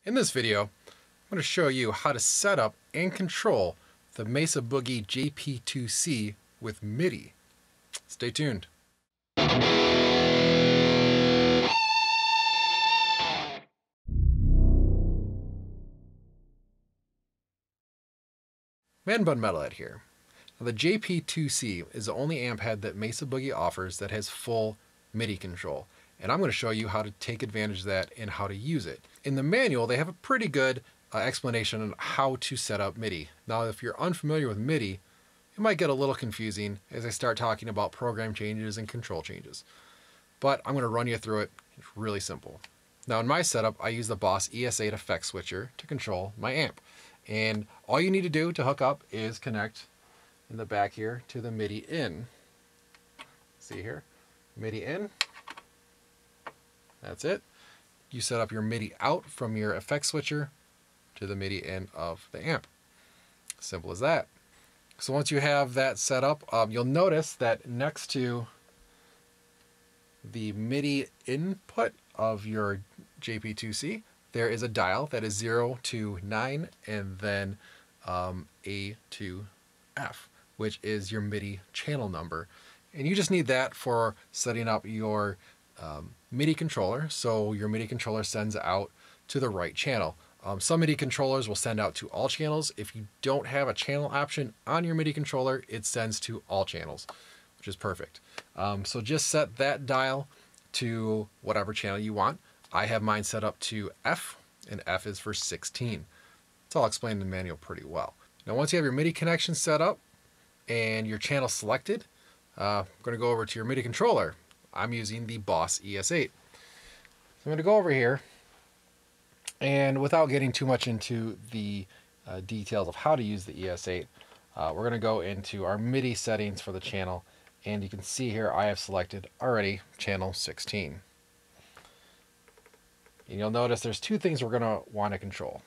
In this video, I'm going to show you how to set up and control the MESA Boogie JP-2C with MIDI. Stay tuned. Man Bun Metalhead here. Now, the JP-2C is the only amp head that MESA Boogie offers that has full MIDI control. And I'm going to show you how to take advantage of that and how to use it. In the manual, they have a pretty good explanation on how to set up MIDI. Now, if you're unfamiliar with MIDI, it might get a little confusing as I start talking about program changes and control changes. But I'm going to run you through it. It's really simple. Now, in my setup, I use the Boss ES8 effect switcher to control my amp. And all you need to do to hook up is connect in the back here to the MIDI in. See here, MIDI in. That's it. You set up your MIDI out from your effect switcher to the MIDI in of the amp. Simple as that. So once you have that set up, you'll notice that next to the MIDI input of your JP-2C, there is a dial that is 0 to 9 and then A to F, which is your MIDI channel number. And you just need that for setting up your MIDI controller, so your MIDI controller sends out to the right channel. Some MIDI controllers will send out to all channels. If you don't have a channel option on your MIDI controller, it sends to all channels, which is perfect. So just set that dial to whatever channel you want. I have mine set up to F, and F is for 16. It's all explained in the manual pretty well. Now, once you have your MIDI connection set up and your channel selected, I'm going to go over to your MIDI controller. I'm using the Boss ES8. So I'm going to go over here, and without getting too much into the details of how to use the ES8, we're going to go into our MIDI settings for the channel, and you can see here I have selected already channel 16. And you'll notice there's two things we're going to want to control,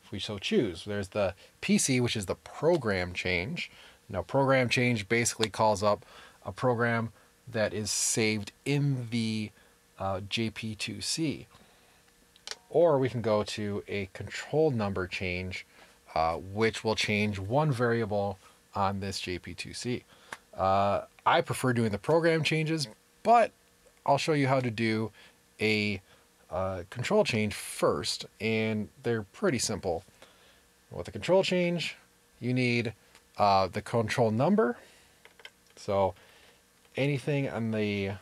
if we so choose. There's the PC, which is the program change. Now, program change basically calls up a program that is saved in the JP-2C. Or we can go to a control number change, which will change one variable on this JP-2C. I prefer doing the program changes, but I'll show you how to do a control change first, and they're pretty simple. With a control change, you need the control number. So anything on the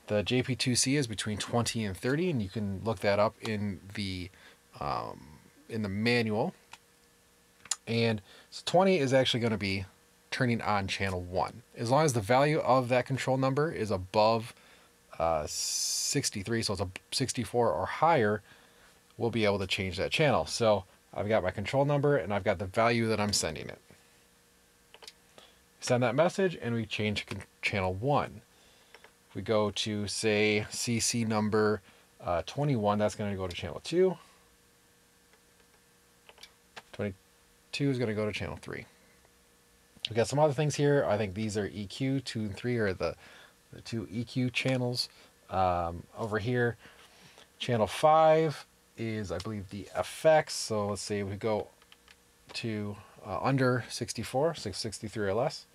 JP-2C is between 20 and 30, and you can look that up in the manual. And so 20 is actually going to be turning on channel 1. As long as the value of that control number is above 63, so it's a 64 or higher, we'll be able to change that channel. So I've got my control number and I've got the value that I'm sending it. Send that message and we change channel 1. If we go to, say, CC number 21, that's going to go to channel 2. 22 is going to go to channel 3. We've got some other things here. I think these are EQ. 2 and 3 are the two EQ channels. Over here, channel 5 is, I believe, the effects. So let's say we go to under 64, 63 or less.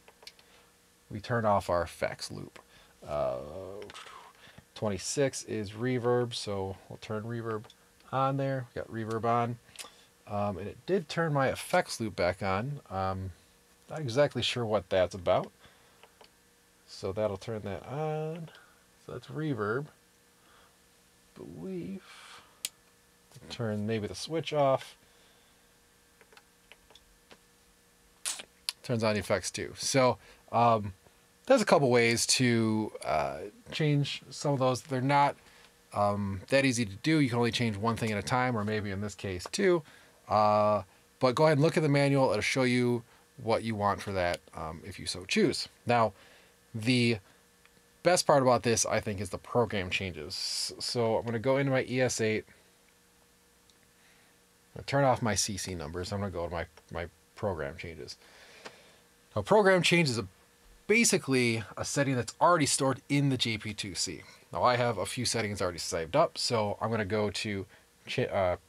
We turn off our effects loop. 26 is reverb, so we'll turn reverb on there. We got reverb on. And it did turn my effects loop back on. Not exactly sure what that's about. So that'll turn that on. So that's reverb. Believe. Turn maybe the switch off. Turns on the effects too. So there's a couple ways to change some of those. They're not that easy to do. You can only change one thing at a time, or maybe in this case two. But go ahead and look at the manual. It'll show you what you want for that if you so choose. Now, the best part about this, I think, is the program changes. So I'm going to go into my ES8. I'm going to turn off my CC numbers. I'm going to go to my program changes. Now, program change is a basically a setting that's already stored in the JP-2C. Now I have a few settings already saved up, so I'm going to go to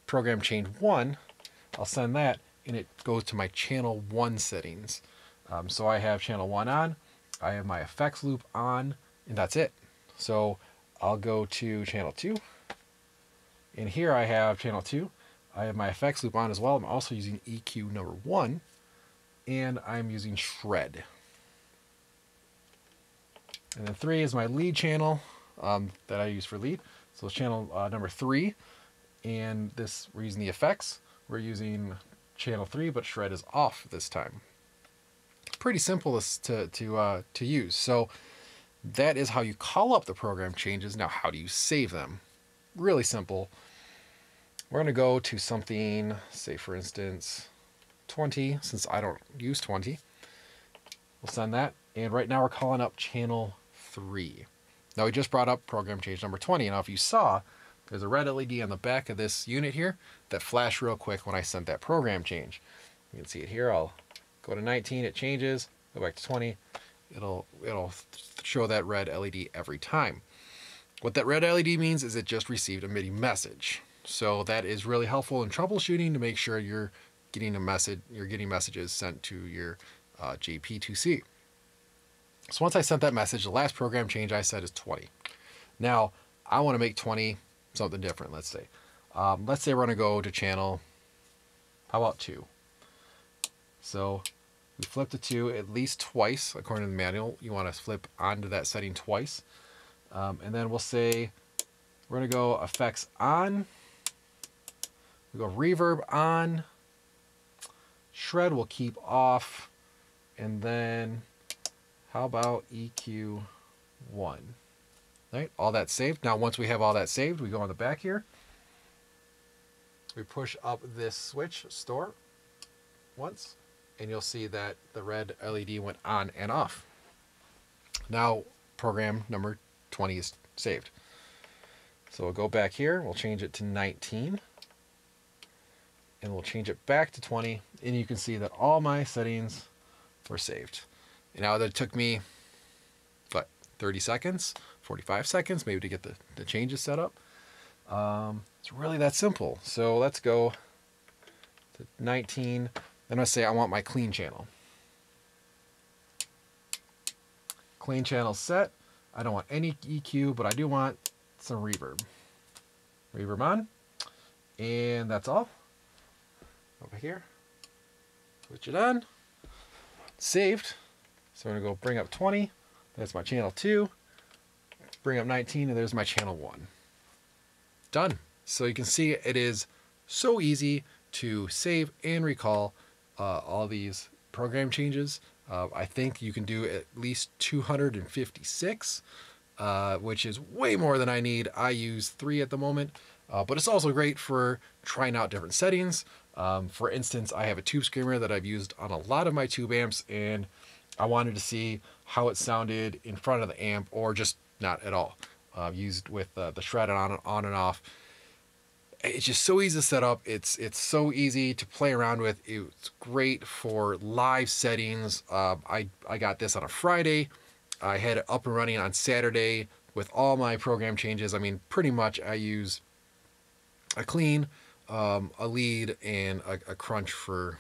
program change 1. I'll send that, and it goes to my channel 1 settings. So I have channel 1 on, I have my effects loop on, and that's it. So I'll go to channel 2, and here I have channel 2. I have my effects loop on as well. I'm also using EQ number 1, and I'm using shred. And then 3 is my lead channel that I use for lead. So it's channel number 3, and this, we're using the effects. We're using channel 3, but shred is off this time. Pretty simple to use. So that is how you call up the program changes. Now, how do you save them? Really simple. We're going to go to something, say for instance, 20, since I don't use 20. We'll send that. And right now we're calling up channel 3. Now we just brought up program change number 20. Now if you saw, there's a red LED on the back of this unit here that flashed real quick when I sent that program change. You can see it here. I'll go to 19, it changes, go back to 20. It'll show that red LED every time. What that red LED means is it just received a MIDI message. So that is really helpful in troubleshooting to make sure you're getting messages sent to your JP-2C. So once I sent that message, the last program change I set is 20. Now I want to make 20 something different. Let's say we're going to go to channel, how about 2? So we flip to 2 at least twice. According to the manual, you want to flip onto that setting twice. And then we'll say we're going to go effects on. We go reverb on. Shred will keep off. And then how about EQ 1? Right, all that's saved. Now once we have all that saved, we go on the back here. We push up this switch, store, once, and you'll see that the red LED went on and off. Now program number 20 is saved. So we'll go back here, we'll change it to 19, and we'll change it back to 20, and you can see that all my settings were saved. And now that took me, what, 30 seconds, 45 seconds, maybe to get the changes set up. It's really that simple. So let's go to 19. Then I say I want my clean channel. Clean channel set. I don't want any EQ, but I do want some reverb. Reverb on. And that's all. Over here. Switch it on. Saved. So I'm going to go bring up 20. That's my channel 2. Bring up 19, and there's my channel 1. Done. So you can see it is so easy to save and recall all these program changes. I think you can do at least 256, which is way more than I need. I use 3 at the moment, but it's also great for trying out different settings. For instance, I have a tube screamer that I've used on a lot of my tube amps, and I wanted to see how it sounded in front of the amp or just not at all. Used with the shred on and off. It's just so easy to set up. It's so easy to play around with. It's great for live settings. I got this on a Friday. I had it up and running on Saturday with all my program changes. I mean, pretty much I use a clean, a lead, and a crunch for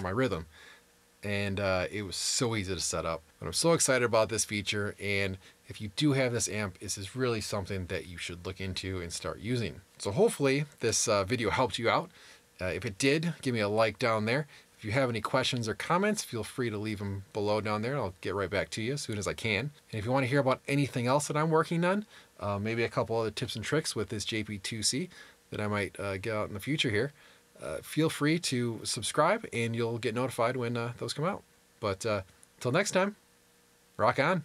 my rhythm. And it was so easy to set up. But I'm so excited about this feature, and if you do have this amp, this is really something that you should look into and start using. So hopefully this video helped you out. If it did, give me a like down there. If you have any questions or comments, feel free to leave them below down there. I'll get right back to you as soon as I can. And if you want to hear about anything else that I'm working on, maybe a couple other tips and tricks with this JP-2C that I might get out in the future here, feel free to subscribe and you'll get notified when those come out. But until next time, rock on.